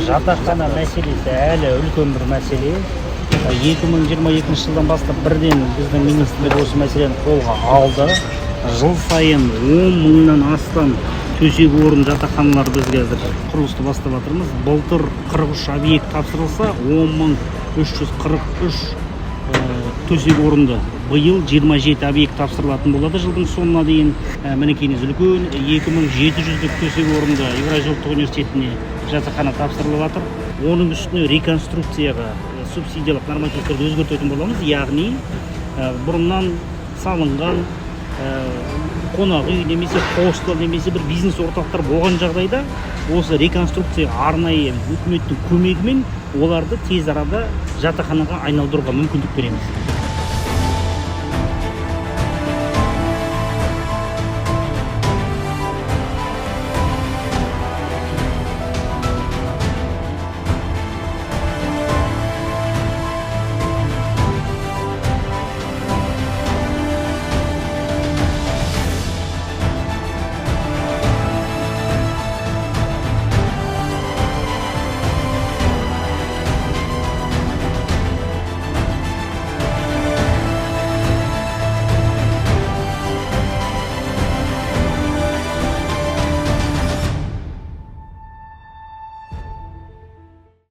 жатақхана мәселесі әлі үлкен бір мәселе. 2022 жылдан бастап бірден біздің министрлік осы мәселені қолға алды. Жыл сайын 10 мыңнан астам төсек орын жатақханалар бізге қазір құрылысты бастап жатырмыз. Былтыр 43 объект тапсырылса, 10.343 төсек орынды. Биыл 27 объект тапсырылатын болады жылдың соңына дейін. Мінекейіңіз үлкен 2700 төсек орынды Евразия ұлттық университетіне жатақхана тапсырылып жатыр. Оның үстіне реконструкцияға субсидиялық нормативтерді өзгертетін боламыз. Яғни бұрыннан салынған қонақ үй немесе хостел немесе бір бизнес орталықтар болған жағдайда осы реконструкцияға арнайы үкіметтің көмегімен оларды тез арада жатақханаға айналдыруға мүмкіндік береміз.